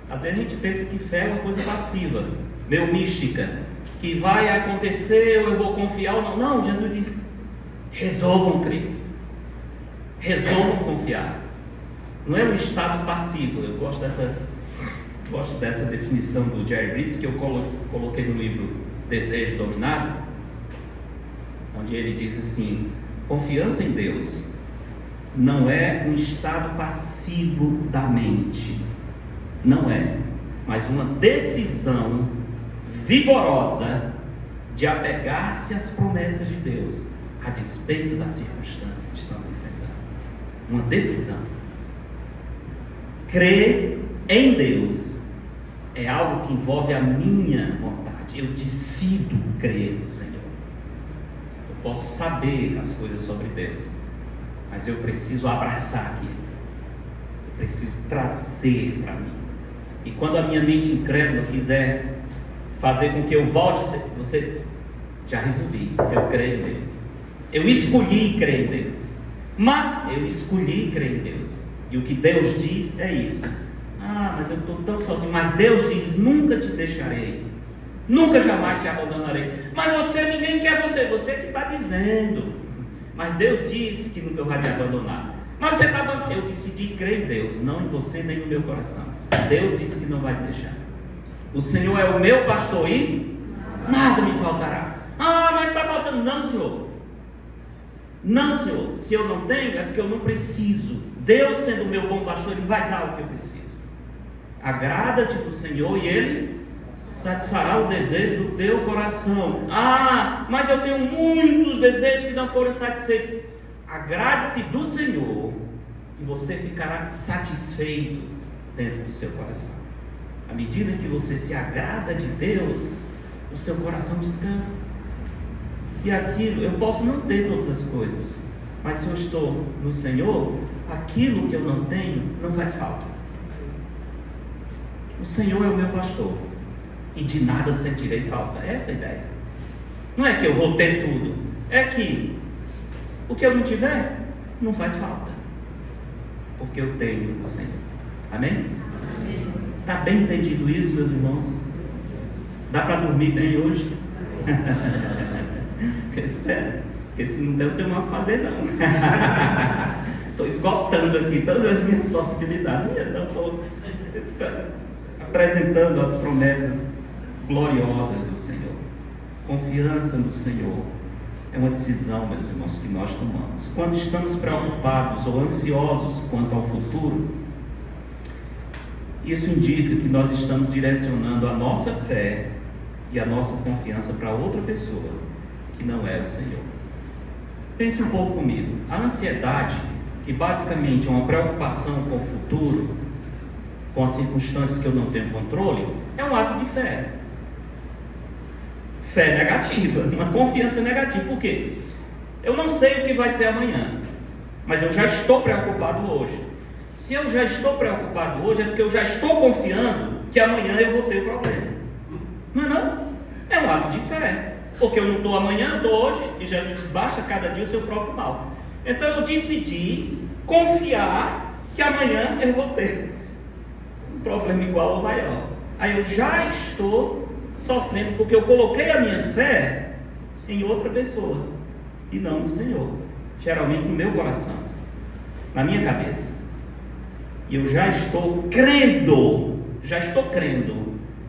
Às vezes a gente pensa que fé é uma coisa passiva, meio mística, que vai acontecer ou eu vou confiar ou não. Não, Jesus diz, resolvam crer, resolvam confiar. Não é um estado passivo. Eu gosto dessa definição do Jerry Bridges, que eu coloquei no livro Desejo Dominado, onde ele diz assim: confiança em Deus não é um estado passivo da mente, não é, mas uma decisão vigorosa de apegar-se às promessas de Deus, a despeito das circunstâncias que estamos enfrentando. Uma decisão. Crer em Deus é algo que envolve a minha vontade. Eu decido crer no Senhor. Eu posso saber as coisas sobre Deus, mas eu preciso abraçar aquilo. Eu preciso trazer para mim. E quando a minha mente incrédula quiser fazer com que eu volte, você já resolvi, eu creio em Deus. Eu escolhi crer em Deus. Mas eu escolhi crer em Deus. E o que Deus diz é isso. Ah, mas eu estou tão sozinho. Mas Deus diz, nunca te deixarei. Nunca jamais te abandonarei. Mas ninguém quer você. Você que está dizendo. Mas Deus disse que nunca vai me abandonar. Mas você está abandonando. Eu decidi crer em Deus, não em você nem no meu coração. Deus disse que não vai me deixar. O Senhor é o meu pastor e nada me faltará. Ah, mas está faltando. Não, Senhor. Não, Senhor. Se eu não tenho, é porque eu não preciso. Deus, sendo o meu bom pastor, Ele vai dar o que eu preciso. Agrada-te do Senhor e Ele satisfará o desejo do teu coração. Ah, mas eu tenho muitos desejos que não foram satisfeitos. Agrade-se do Senhor e você ficará satisfeito dentro do seu coração. À medida que você se agrada de Deus, o seu coração descansa. E aquilo, eu posso não ter todas as coisas, mas se eu estou no Senhor, aquilo que eu não tenho não faz falta. O Senhor é o meu pastor e de nada sentirei falta. Essa é a ideia. Não é que eu vou ter tudo, é que o que eu não tiver não faz falta, porque eu tenho o Senhor. Amém? Está bem entendido isso, meus irmãos? Dá para dormir bem hoje? Eu espero, porque se não der, eu tenho mais o que fazer não. Estou esgotando aqui todas as minhas possibilidades. Então estou apresentando as promessas gloriosas do Senhor. Confiança no Senhor é uma decisão, meus irmãos, que nós tomamos. Quando estamos preocupados ou ansiosos quanto ao futuro, isso indica que nós estamos direcionando a nossa fé e a nossa confiança para outra pessoa, que não é o Senhor. Pense um pouco comigo. A ansiedade, que basicamente é uma preocupação com o futuro, com as circunstâncias que eu não tenho controle, é um ato de fé. Fé negativa, uma confiança negativa. Por quê? Eu não sei o que vai ser amanhã, mas eu já estou preocupado hoje. Se eu já estou preocupado hoje, é porque eu já estou confiando que amanhã eu vou ter o problema. Não é não? É um ato de fé. Porque eu não estou amanhã, estou hoje, e Jesus diz, basta cada dia o seu próprio mal. Então eu decidi confiar que amanhã eu vou ter um problema igual ou maior. Aí eu já estou sofrendo, porque eu coloquei a minha fé em outra pessoa. e não no Senhor. Geralmente no meu coração, na minha cabeça. E eu já estou crendo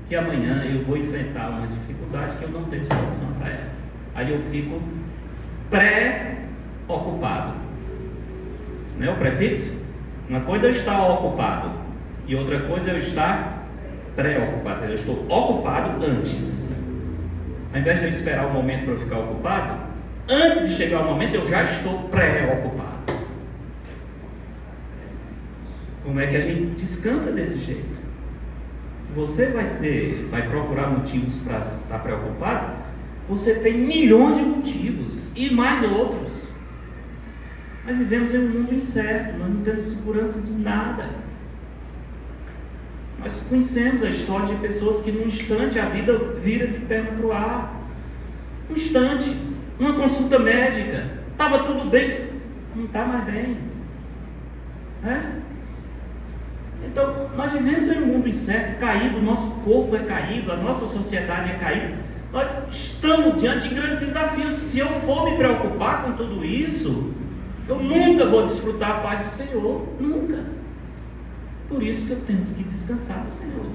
que amanhã eu vou enfrentar uma dificuldade que eu não tenho solução para ela. Aí eu fico preocupado. Não é o prefixo? Uma coisa é eu estar ocupado e outra coisa é eu estar preocupado. Eu estou ocupado antes. Ao invés de eu esperar o momento para eu ficar ocupado, antes de chegar o momento eu já estou preocupado. Como é que a gente descansa desse jeito? Se você vai procurar motivos para estar preocupado, você tem milhões de motivos e mais outros. Nós vivemos em um mundo incerto, nós não temos segurança de nada. Nós conhecemos a história de pessoas que num instante a vida vira de perna para o ar. Um instante, uma consulta médica, estava tudo bem, não está mais bem. Então, nós vivemos em um mundo incerto, caído, o nosso corpo é caído, a nossa sociedade é caída. Nós estamos diante de grandes desafios. Se eu for me preocupar com tudo isso, eu nunca vou desfrutar a paz do Senhor, nunca. Por isso que eu tenho que descansar no Senhor.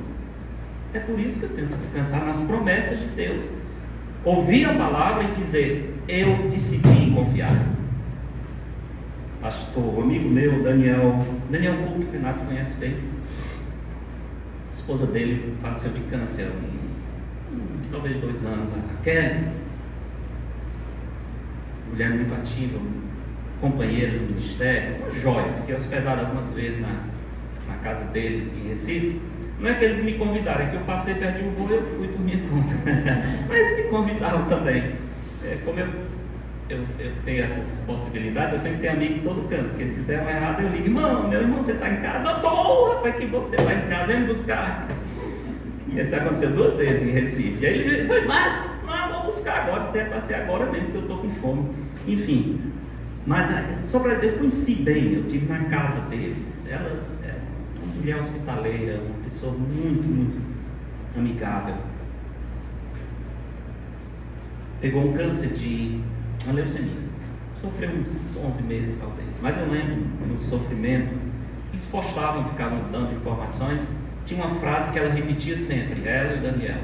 É por isso que eu tenho que descansar nas promessas de Deus. Ouvir a palavra e dizer, eu decidi confiar. Pastor, amigo meu, Daniel Couto, que o Renato conhece bem. A esposa dele faleceu de câncer talvez 2 anos. A Kelly, mulher muito ativa, companheira do ministério, uma joia. Fiquei hospedado algumas vezes na casa deles em Recife. Não é que eles me convidaram, é que eu passei perto de um voo e eu fui por minha conta. Mas me convidaram também. Como eu tenho essas possibilidades, eu tenho que ter amigo em todo canto, porque se der uma errada eu ligo, meu irmão, você está em casa? Eu tô, rapaz, que bom que você está em casa, vem me buscar. E isso aconteceu 2 vezes em Recife. E aí ele foi, não, vou buscar agora, se é para ser agora mesmo, porque eu estou com fome. Enfim, mas só para dizer, eu conheci bem, eu estive na casa deles. Ela é uma mulher hospitaleira, uma pessoa muito, muito amigável. Pegou um câncer de uma leucemia. Sofreu uns 11 meses talvez. Mas eu lembro no sofrimento, eles postavam, ficavam dando informações. Tinha uma frase que ela repetia sempre, ela e o Daniel: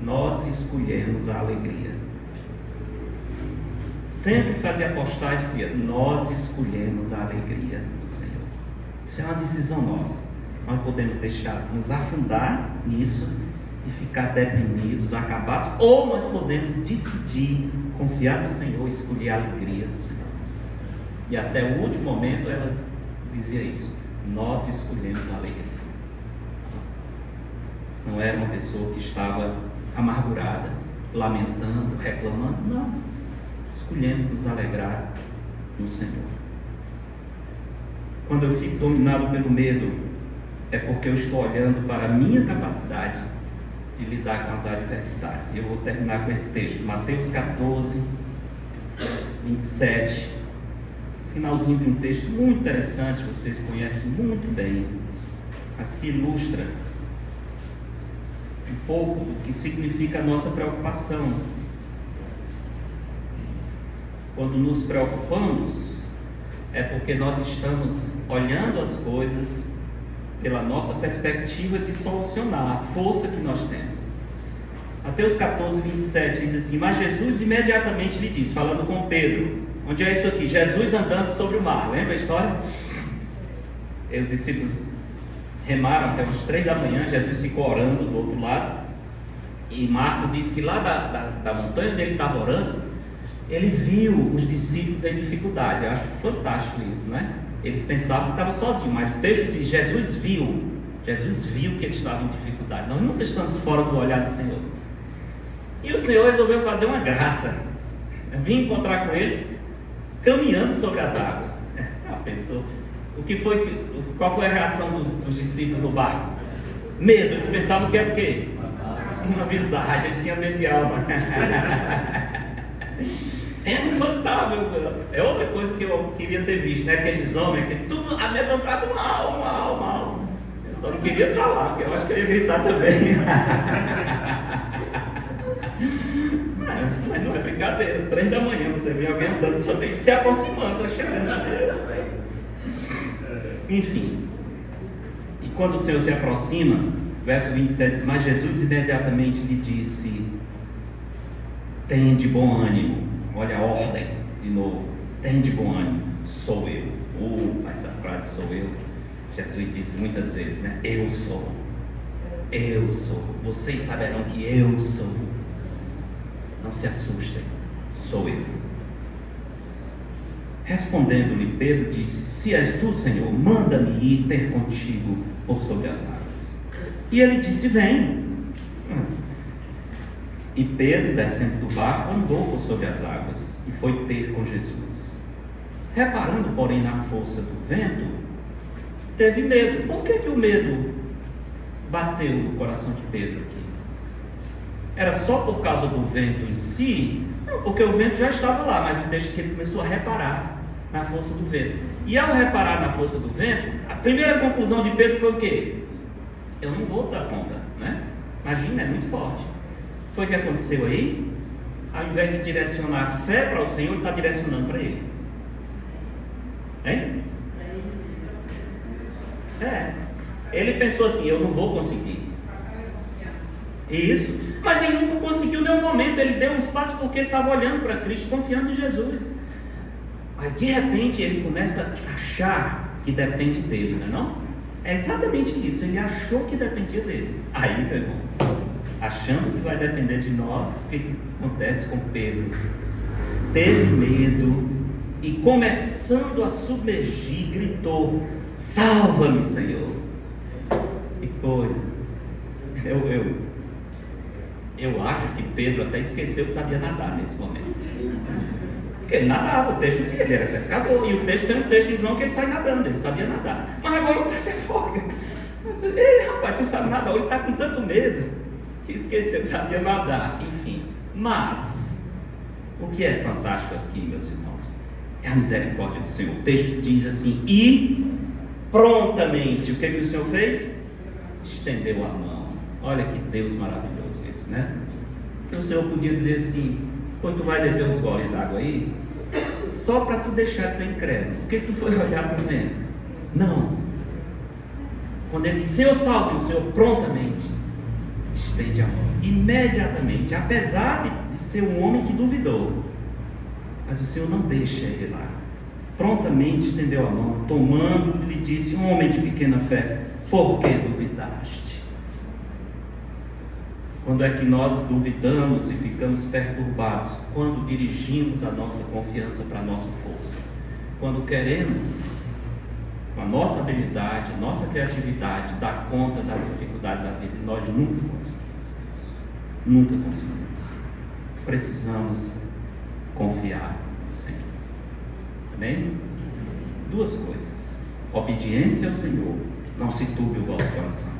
nós escolhemos a alegria. Sempre que fazia postagem dizia, nós escolhemos a alegria do Senhor. Isso é uma decisão nossa. Nós podemos deixar nos afundar nisso e ficar deprimidos, acabados, ou nós podemos decidir confiar no Senhor e escolher a alegria do Senhor. E até o último momento elas diziam isso, nós escolhemos a alegria. Não era uma pessoa que estava amargurada, lamentando, reclamando, não. Escolhemos nos alegrar no Senhor. Quando eu fico dominado pelo medo, é porque eu estou olhando para a minha capacidade de lidar com as adversidades. E eu vou terminar com esse texto, Mateus 14, 27, finalzinho de um texto muito interessante, vocês conhecem muito bem, mas que ilustra um pouco do que significa a nossa preocupação. Quando nos preocupamos, é porque nós estamos olhando as coisas pela nossa perspectiva de solucionar, a força que nós temos. Mateus 14, 27 diz assim, mas Jesus imediatamente lhe disse, falando com Pedro, onde é isso aqui? Jesus andando sobre o mar, lembra a história? E os discípulos remaram até umas 3 da manhã, Jesus ficou orando do outro lado, e Marcos diz que lá da montanha onde ele estava orando, ele viu os discípulos em dificuldade. Eu acho fantástico isso, né? Eles pensavam que estava sozinho, mas o texto diz, Jesus viu que eles estavam em dificuldade. Nós nunca estamos fora do olhar do Senhor. E o Senhor resolveu fazer uma graça, vir encontrar com eles, caminhando sobre as águas. Uma pessoa, qual foi a reação dos discípulos no barco? Medo, eles pensavam que era o quê? Uma visagem, eles tinham medo de alma. É um fantasma, é outra coisa que eu queria ter visto, né? Aqueles homens que tudo amedrontado, mal. Eu só não queria estar lá, porque eu acho que eu ia gritar também. Mas não é brincadeira, 3 da manhã você vê alguém andando sobre se aproximando, está chegando. Enfim, e quando o Senhor se aproxima, verso 27 diz: mas Jesus imediatamente lhe disse: tende bom ânimo. Olha a ordem de novo: tende bom ânimo, sou eu. Essa frase, sou eu, Jesus disse muitas vezes, né? Eu sou, vocês saberão que eu sou. Não se assustem, sou eu. Respondendo-lhe, Pedro disse: se és tu, Senhor, manda-me ir ter contigo por sobre as águas. E ele disse: vem. E Pedro, descendo do barco, andou por sobre as águas e foi ter com Jesus. Reparando, porém, na força do vento, teve medo. Por que o medo bateu no coração de Pedro aqui? Era só por causa do vento em si? Não, porque o vento já estava lá, mas o texto diz que ele começou a reparar na força do vento. E ao reparar na força do vento, a primeira conclusão de Pedro foi o quê? Eu não vou dar conta, né? Imagina, é muito forte. Foi o que aconteceu aí? Ao invés de direcionar a fé para o Senhor, ele está direcionando para ele. Hein? Ele pensou assim: eu não vou conseguir. Isso. Mas ele nunca conseguiu em nenhum momento. Ele deu um espaço porque ele estava olhando para Cristo, confiando em Jesus. Mas de repente ele começa a achar que depende dele, não é não? É exatamente isso. Ele achou que dependia dele. Aí, meu irmão, achando que vai depender de nós, o que acontece com Pedro? Teve medo e, começando a submergir, gritou: salva-me, Senhor. Que coisa. Eu acho que Pedro até esqueceu que sabia nadar nesse momento. Porque ele nadava, o texto dele, ele era pescador. E o texto tem um texto em João que ele sai nadando, ele sabia nadar. Mas agora o se afoga. Ei, rapaz, tu sabe nadar. Ele está com tanto medo que esqueceu que sabia nadar. Enfim, mas o que é fantástico aqui, meus irmãos, é a misericórdia do Senhor. O texto diz assim: e prontamente, o que o Senhor fez? Estendeu a mão. Olha que Deus maravilhoso esse, né? Que o Senhor podia dizer assim: quando tu vai beber uns goles d'água aí, só para tu deixar de ser incrédulo, por que tu foi olhar para o vento? Não. Quando ele diz: Senhor, salve, o Senhor prontamente estende a mão, imediatamente, apesar de ser um homem que duvidou, mas o Senhor não deixa ele lá. Prontamente estendeu a mão, tomando, lhe disse: um homem de pequena fé, por que duvidaste? Quando é que nós duvidamos e ficamos perturbados? Quando dirigimos a nossa confiança para a nossa força. Quando queremos, com a nossa habilidade, a nossa criatividade, dar conta das dificuldades da vida, e nós nunca conseguimos. Nunca conseguimos. Precisamos confiar no Senhor. Amém? Duas coisas: obediência ao Senhor, não se turbe o vosso coração.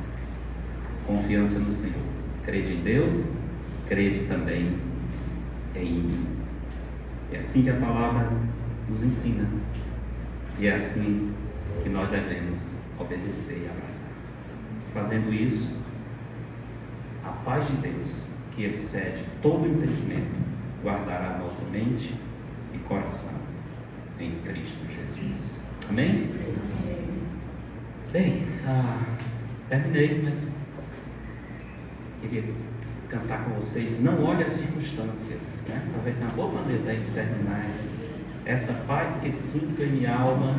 Confiança no Senhor. Crede em Deus, crede também em mim. É assim que a palavra nos ensina. E é assim que nós devemos obedecer e abraçar. Fazendo isso, a paz de Deus, que excede todo entendimento, guardará nossa mente e coração em Cristo Jesus. Amém? Bem, terminei, mas queria cantar com vocês. Não olhe as circunstâncias, né? Talvez uma boa maneira de terminar. Essa paz que sinto em minha alma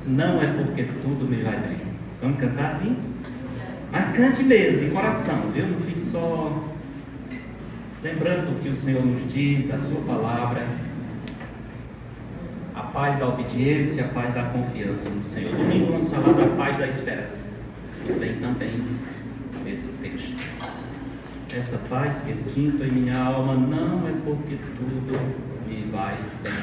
não é porque tudo me vai bem. Vamos cantar assim? Mas cante mesmo, de coração, viu? Não fique só lembrando o que o Senhor nos diz, da sua palavra. A paz da obediência, a paz da confiança no Senhor. Domingo vamos falar da paz da esperança, que vem também nesse texto. Essa paz que sinto em minha alma não é porque tudo me vai bem.